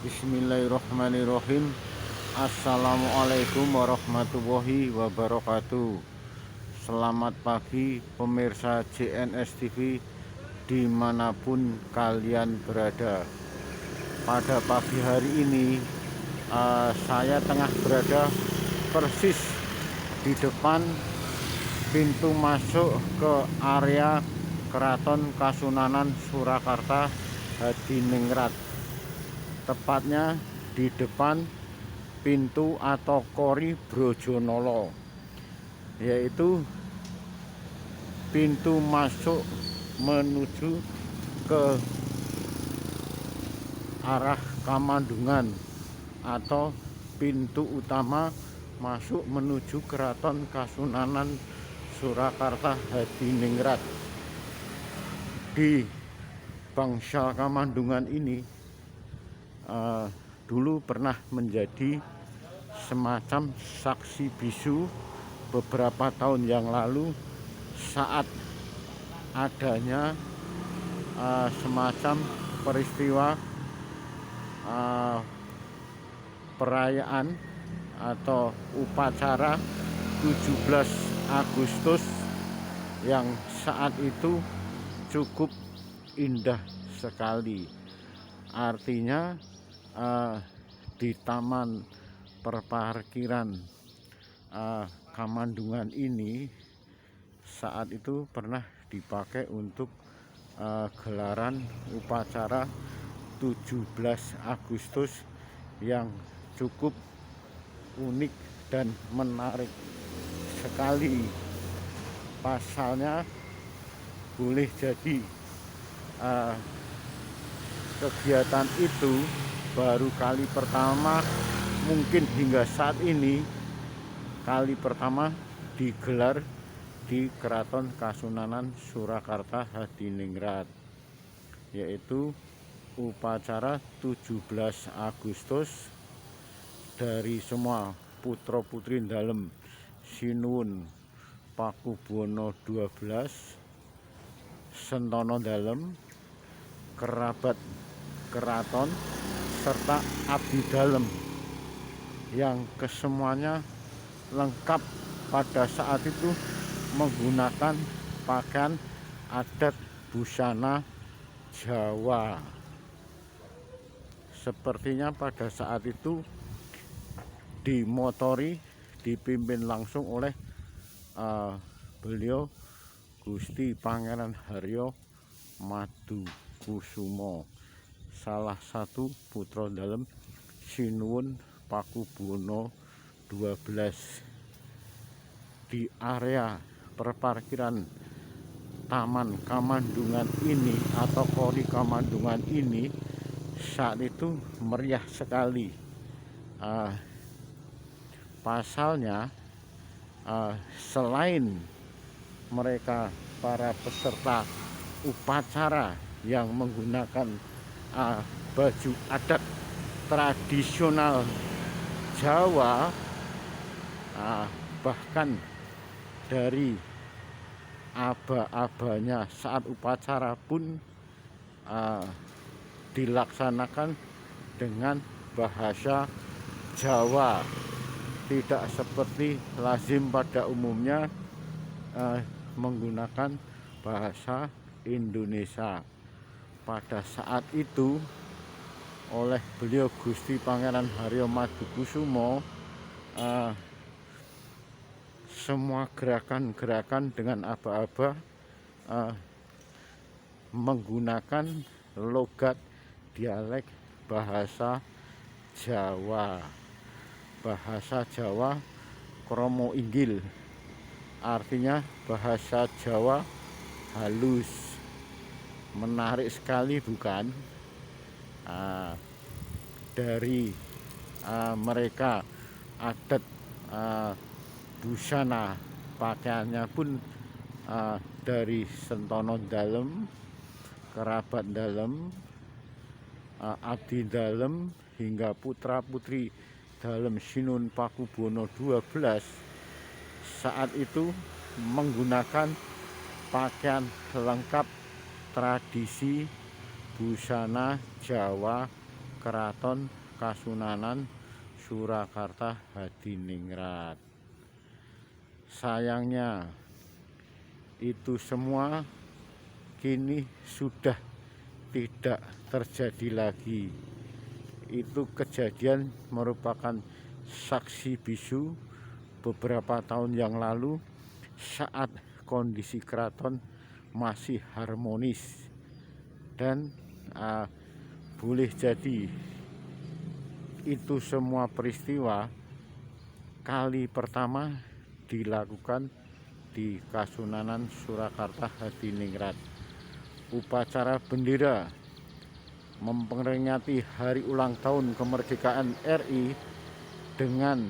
Bismillahirrahmanirrahim. Assalamualaikum warahmatullahi wabarakatuh. Selamat pagi pemirsa JNS TV dimanapun kalian berada. Pada pagi hari ini saya tengah berada persis di depan pintu masuk ke area Keraton Kasunanan Surakarta Hadiningrat, tepatnya di depan pintu atau Kori Brojonolo, yaitu pintu masuk menuju ke arah Kamandungan atau pintu utama masuk menuju Keraton Kasunanan Surakarta Hadiningrat. Di Bangsal Kamandungan ini dulu pernah menjadi semacam saksi bisu beberapa tahun yang lalu saat adanya semacam peristiwa perayaan atau upacara 17 Agustus yang saat itu cukup indah sekali. Artinya di taman perparkiran Kamandungan ini saat itu pernah dipakai untuk gelaran upacara 17 Agustus yang cukup unik dan menarik sekali. Pasalnya boleh jadi kegiatan itu baru kali pertama, mungkin hingga saat ini kali pertama digelar di Keraton Kasunanan Surakarta Hadiningrat, yaitu upacara 17 Agustus dari semua putra putri dalem Sinuwun Pakubuwono 12, Sentono dalem, kerabat keraton, serta abdi dalem yang kesemuanya lengkap pada saat itu menggunakan pakaian adat busana Jawa. Sepertinya pada saat itu dimotori, dipimpin langsung oleh beliau Gusti Pangeran Haryo Madukusumo, salah satu putra dalem Sinuwun Pakubuwono 12. Di area perparkiran Taman Kamandungan ini atau Kori Kamandungan ini saat itu meriah sekali. Pasalnya selain mereka para peserta upacara yang menggunakan baju adat tradisional Jawa, bahkan dari aba-abanya saat upacara pun dilaksanakan dengan bahasa Jawa, tidak seperti lazim pada umumnya menggunakan bahasa Indonesia. Pada saat itu oleh beliau Gusti Pangeran Haryo Madukusumo, semua gerakan-gerakan dengan aba-aba menggunakan logat dialek bahasa Jawa. Bahasa Jawa kromo inggil, artinya bahasa Jawa halus. Menarik sekali bukan? Dari mereka adat busana pakaiannya pun dari Sentono dalem, kerabat dalem, abdi dalem, hingga putra putri dalem Sinuwun Pakubuwono 12 saat itu menggunakan pakaian lengkap tradisi busana Jawa Keraton Kasunanan Surakarta Hadiningrat. Sayangnya itu semua kini sudah tidak terjadi lagi. Itu kejadian merupakan saksi bisu beberapa tahun yang lalu saat kondisi keraton masih harmonis, dan boleh jadi itu semua peristiwa kali pertama dilakukan di Kasunanan Surakarta Hadiningrat. Upacara bendera memperingati hari ulang tahun kemerdekaan RI dengan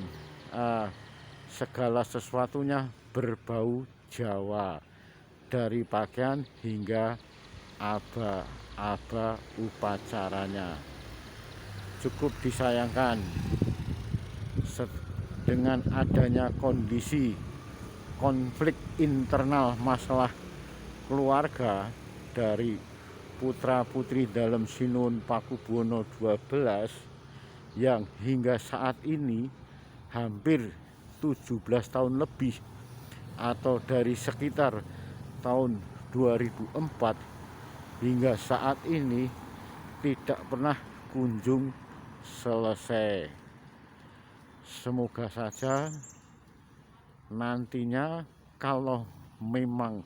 segala sesuatunya berbau Jawa, dari pakaian hingga aba-aba upacaranya. Cukup disayangkan dengan adanya kondisi konflik internal masalah keluarga dari putra-putri dalam Sinuhun Pakubuwono XII yang hingga saat ini hampir 17 tahun lebih, atau dari sekitar tahun 2004 hingga saat ini tidak pernah kunjung selesai. Semoga saja nantinya kalau memang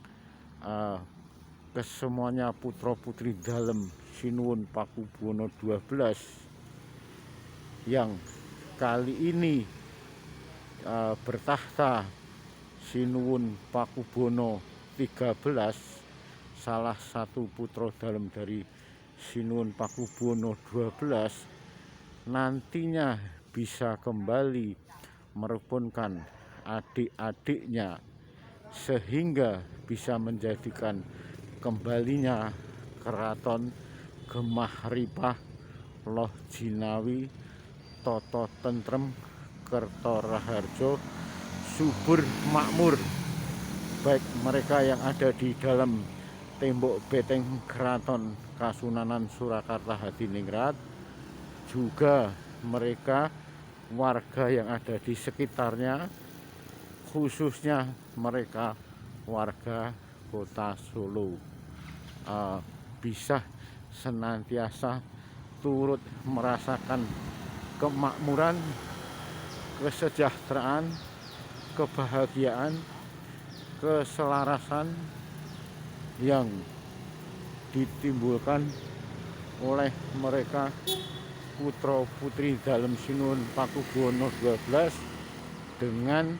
kesemuanya putra putri dalam Sinuhun Pakubuwono XII yang kali ini bertahta Sinuhun Pakubuwono XIII, salah satu putra dalam dari Sinuhun Pakubuwono XII, nantinya bisa kembali merukunkan adik-adiknya sehingga bisa menjadikan kembalinya keraton Gemah Ripah Loh Jinawi Toto Tentrem Kerto Raharjo subur makmur, baik mereka yang ada di dalam tembok beteng Keraton Kasunanan Surakarta Hadiningrat, juga mereka warga yang ada di sekitarnya, khususnya mereka warga Kota Solo, bisa senantiasa turut merasakan kemakmuran, kesejahteraan, kebahagiaan, keselarasan yang ditimbulkan oleh mereka putra putri dalam Sinuhun Pakubuwono XII dengan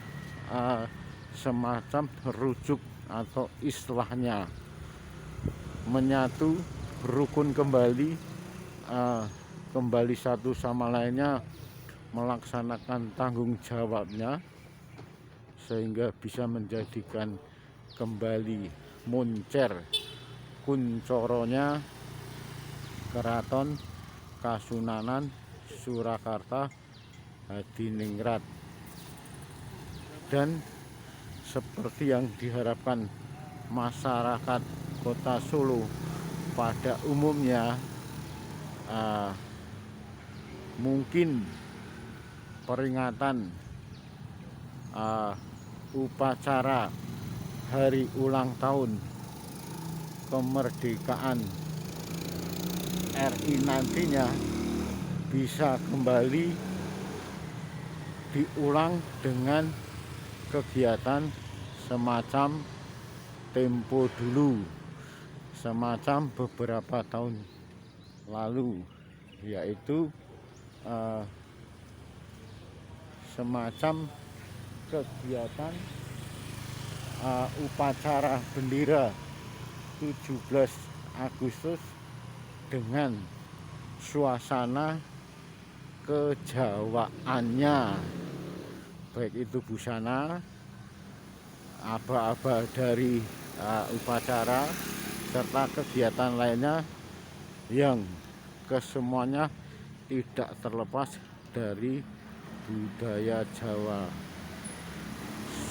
semacam rujuk atau istilahnya menyatu, rukun kembali, kembali satu sama lainnya melaksanakan tanggung jawabnya, sehingga bisa menjadikan kembali muncer kuncoronya Keraton Kasunanan Surakarta Hadiningrat. Dan seperti yang diharapkan masyarakat Kota Solo pada umumnya, mungkin peringatan upacara hari ulang tahun kemerdekaan RI nantinya bisa kembali diulang dengan kegiatan semacam tempo dulu, semacam beberapa tahun lalu, yaitu semacam kegiatan upacara bendera 17 Agustus dengan suasana kejawaannya, baik itu busana, aba-aba dari upacara, serta kegiatan lainnya yang kesemuanya tidak terlepas dari budaya Jawa.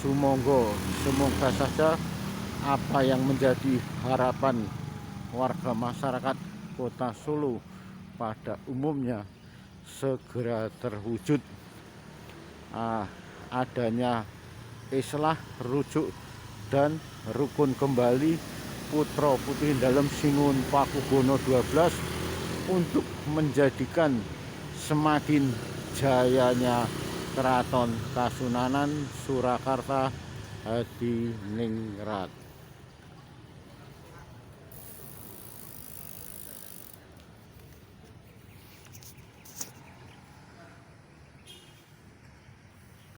Semoga saja apa yang menjadi harapan warga masyarakat Kota Solo pada umumnya segera terwujud. Adanya islah, rujuk, dan rukun kembali putra putri dalam Singun Pakubono 12 untuk menjadikan semakin jayanya Keraton Kasunanan Surakarta Hadiningrat.